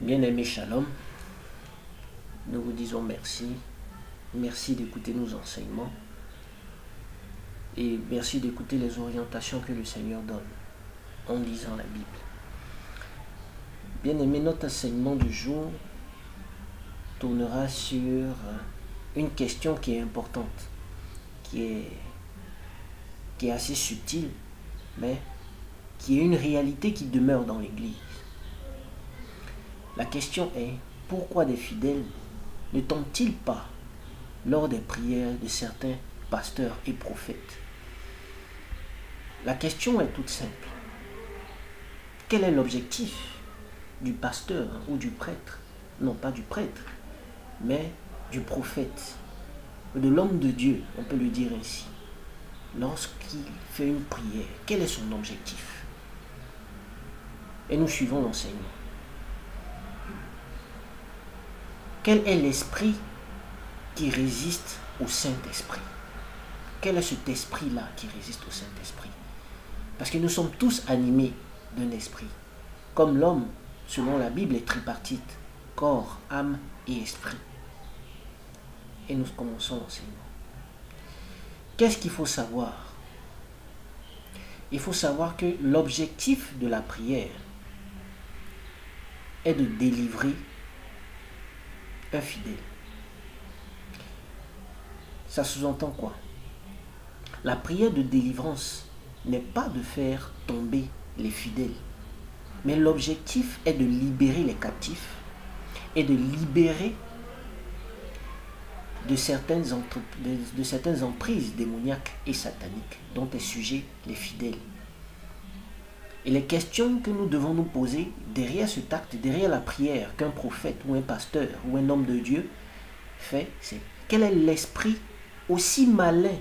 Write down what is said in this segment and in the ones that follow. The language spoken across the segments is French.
Bien-aimé Shalom, nous vous disons merci. Merci d'écouter nos enseignements et merci d'écouter les orientations que le Seigneur donne en lisant la Bible. Bien-aimé, notre enseignement du jour tournera sur une question qui est importante, qui est assez subtile, mais qui est une réalité qui demeure dans l'Église. La question est, pourquoi des fidèles ne tombent-ils pas lors des prières de certains pasteurs et prophètes? La question est toute simple. Quel est l'objectif du pasteur ou du prêtre? Non pas du prêtre, mais du prophète, de l'homme de Dieu, on peut le dire ainsi. Lorsqu'il fait une prière, quel est son objectif? Et nous suivons l'enseignement. Quel est l'esprit qui résiste au Saint-Esprit? Quel est cet esprit-là qui résiste au Saint-Esprit? Parce que nous sommes tous animés d'un esprit. Comme l'homme, selon la Bible, est tripartite. Corps, âme et esprit. Et nous commençons l'enseignement. Qu'est-ce qu'il faut savoir? Il faut savoir que l'objectif de la prière est de délivrer un fidèle. Ça sous-entend quoi? La prière de délivrance n'est pas de faire tomber les fidèles, mais l'objectif est de libérer les captifs et de libérer de certaines emprises démoniaques et sataniques dont est sujet les fidèles. Et les questions que nous devons nous poser derrière cet acte, derrière la prière qu'un prophète ou un pasteur ou un homme de Dieu fait, c'est quel est l'esprit aussi malin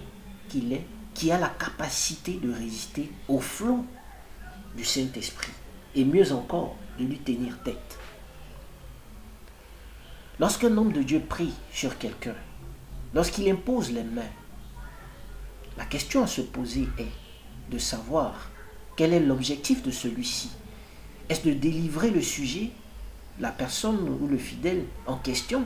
qu'il est, qui a la capacité de résister au flot du Saint-Esprit et mieux encore, de lui tenir tête. Lorsqu'un homme de Dieu prie sur quelqu'un, lorsqu'il impose les mains, la question à se poser est de savoir quel est l'objectif de celui-ci. Est-ce de délivrer le sujet, la personne ou le fidèle en question?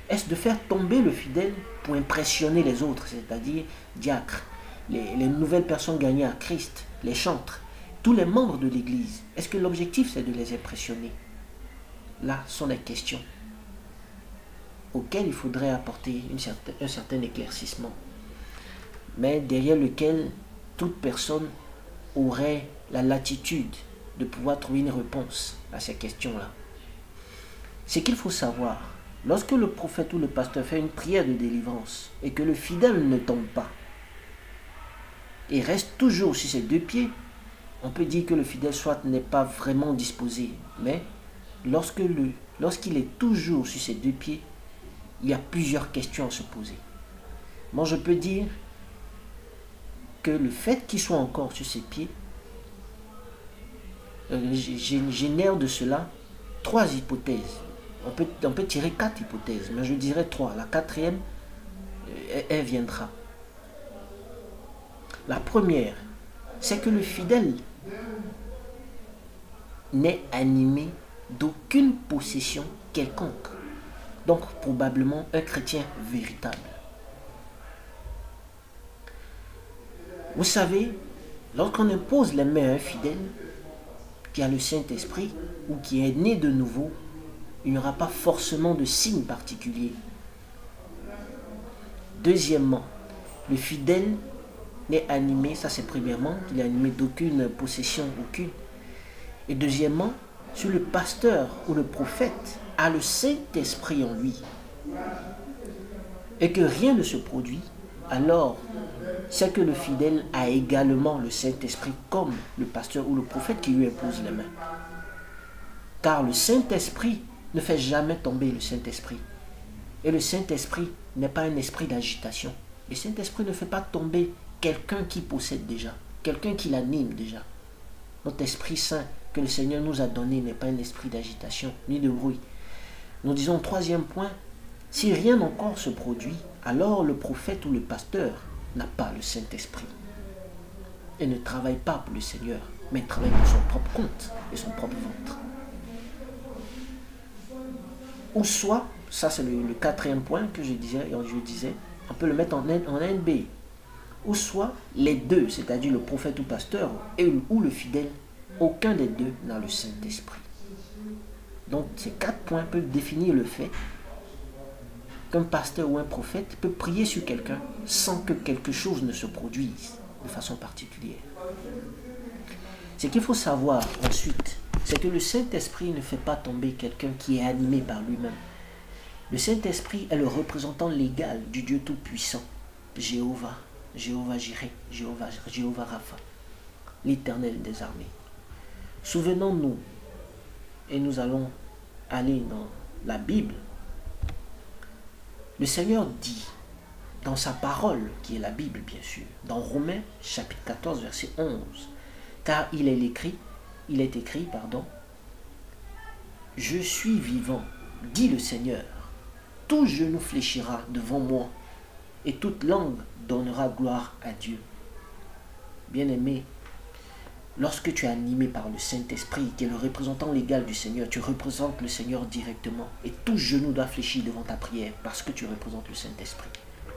Est-ce de faire tomber le fidèle pour impressionner les autres, c'est-à-dire diacres, les nouvelles personnes gagnées à Christ, les chantres, tous les membres de l'Église? Est-ce que l'objectif c'est de les impressionner? Là sont les questions auxquelles il faudrait apporter un certain éclaircissement, mais derrière lequel toute personne aurait la latitude de pouvoir trouver une réponse à ces questions-là. Ce qu'il faut savoir, lorsque le prophète ou le pasteur fait une prière de délivrance et que le fidèle ne tombe pas et reste toujours sur ses deux pieds, on peut dire que le fidèle soit n'est pas vraiment disposé, mais lorsqu'il est toujours sur ses deux pieds, il y a plusieurs questions à se poser. Moi, je peux dire que le fait qu'il soit encore sur ses pieds génère de cela trois hypothèses. On peut tirer quatre hypothèses, mais je dirais trois. La quatrième, elle viendra. La première, c'est que le fidèle n'est animé d'aucune possession quelconque. Donc, probablement un chrétien véritable. Vous savez, lorsqu'on impose les mains à un fidèle qui a le Saint-Esprit ou qui est né de nouveau, il n'y aura pas forcément de signe particulier. Deuxièmement, le fidèle n'est animé, ça c'est premièrement, il est animé d'aucune possession, aucune. Et deuxièmement, si le pasteur ou le prophète a le Saint-Esprit en lui et que rien ne se produit, alors c'est que le fidèle a également le Saint-Esprit comme le pasteur ou le prophète qui lui impose les mains. Car le Saint-Esprit ne fait jamais tomber le Saint-Esprit. Et le Saint-Esprit n'est pas un esprit d'agitation. Le Saint-Esprit ne fait pas tomber quelqu'un qui possède déjà, quelqu'un qui l'anime déjà. Notre Esprit Saint que le Seigneur nous a donné n'est pas un esprit d'agitation ni de bruit. Nous disons troisième point, si rien encore se produit, alors le prophète ou le pasteur n'a pas le Saint-Esprit et ne travaille pas pour le Seigneur, mais travaille pour son propre compte et son propre ventre. Ou soit, ça c'est le quatrième point que je disais, on peut le mettre en NB. Ou soit les deux, c'est-à-dire le prophète ou pasteur ou le fidèle, aucun des deux n'a le Saint-Esprit. Donc ces 4 points peuvent définir le fait qu'un pasteur ou un prophète peut prier sur quelqu'un sans que quelque chose ne se produise de façon particulière. Ce qu'il faut savoir ensuite, c'est que le Saint-Esprit ne fait pas tomber quelqu'un qui est animé par lui-même. Le Saint-Esprit est le représentant légal du Dieu Tout-Puissant, Jéhovah, Jéhovah Jireh, Jéhovah Rapha, l'Éternel des armées. Souvenons-nous, et nous allons aller dans la Bible, le Seigneur dit dans sa parole, qui est la Bible bien sûr, dans Romains chapitre 14 verset 11, car il est écrit, je suis vivant, dit le Seigneur, tout genou fléchira devant moi, et toute langue donnera gloire à Dieu. Bien-aimé, lorsque tu es animé par le Saint-Esprit, qui est le représentant légal du Seigneur, tu représentes le Seigneur directement, et tout genou doit fléchir devant ta prière, parce que tu représentes le Saint-Esprit.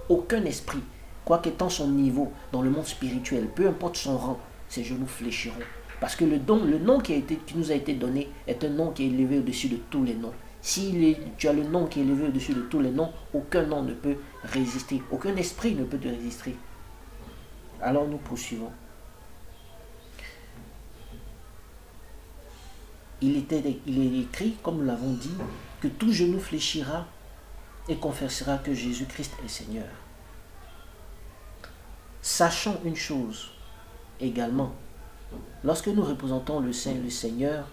Aucun esprit, quoiqu'étant son niveau dans le monde spirituel, peu importe son rang, ses genoux fléchiront. Parce que le nom qui nous a été donné est un nom qui est élevé au-dessus de tous les noms. Si tu as le nom qui est élevé au-dessus de tous les noms, aucun nom ne peut résister. Aucun esprit ne peut te résister. Alors nous poursuivons. Il est écrit, comme nous l'avons dit, que tout genou fléchira et confessera que Jésus-Christ est Seigneur. Sachons une chose également. Lorsque nous représentons le Seigneur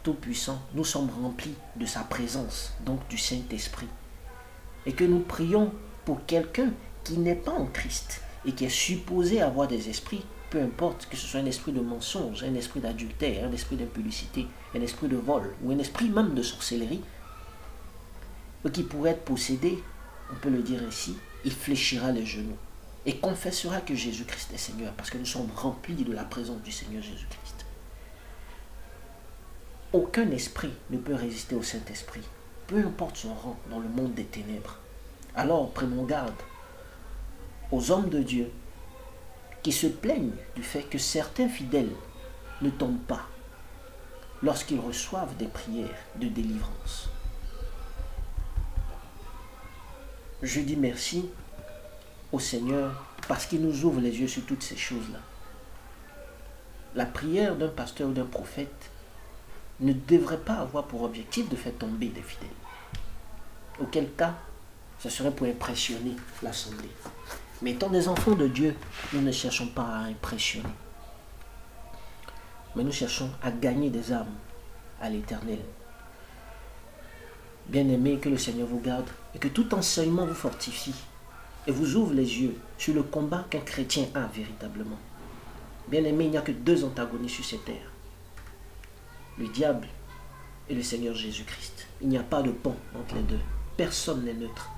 Tout-Puissant, nous sommes remplis de sa présence, donc du Saint-Esprit. Et que nous prions pour quelqu'un qui n'est pas en Christ et qui est supposé avoir des esprits, peu importe que ce soit un esprit de mensonge, un esprit d'adultère, un esprit d'impudicité, un esprit de vol ou un esprit même de sorcellerie, qui pourrait être possédé, on peut le dire ainsi, il fléchira les genoux et confessera que Jésus-Christ est Seigneur, parce que nous sommes remplis de la présence du Seigneur Jésus-Christ. Aucun esprit ne peut résister au Saint-Esprit, peu importe son rang dans le monde des ténèbres. Alors prenons garde aux hommes de Dieu qui se plaignent du fait que certains fidèles ne tombent pas lorsqu'ils reçoivent des prières de délivrance. Je dis merci au Seigneur parce qu'il nous ouvre les yeux sur toutes ces choses-là. La prière d'un pasteur ou d'un prophète ne devrait pas avoir pour objectif de faire tomber des fidèles. Auquel cas, ce serait pour impressionner l'assemblée. Mais étant des enfants de Dieu, nous ne cherchons pas à impressionner. Mais nous cherchons à gagner des âmes à l'Éternel. Bien-aimés, que le Seigneur vous garde et que tout enseignement vous fortifie et vous ouvre les yeux sur le combat qu'un chrétien a véritablement. Bien-aimés, il n'y a que 2 antagonistes sur cette terre. Le diable et le Seigneur Jésus-Christ. Il n'y a pas de pont entre les deux. Personne n'est neutre.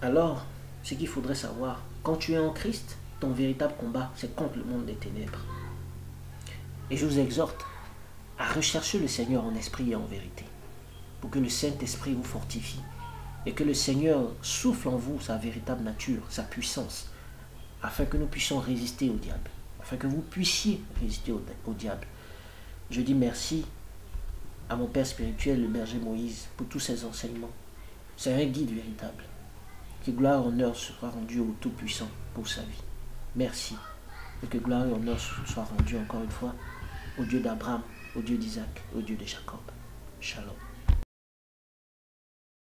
Alors, ce qu'il faudrait savoir, quand tu es en Christ, ton véritable combat, c'est contre le monde des ténèbres. Et je vous exhorte à rechercher le Seigneur en esprit et en vérité, pour que le Saint-Esprit vous fortifie et que le Seigneur souffle en vous sa véritable nature, sa puissance, afin que nous puissions résister au diable, afin que vous puissiez résister au diable. Je dis merci à mon Père spirituel, le berger Moïse, pour tous ses enseignements. C'est un guide véritable. Que gloire et honneur soit rendu au Tout-Puissant pour sa vie. Merci. Et que gloire et honneur soit rendu encore une fois au Dieu d'Abraham, au Dieu d'Isaac, au Dieu de Jacob. Shalom.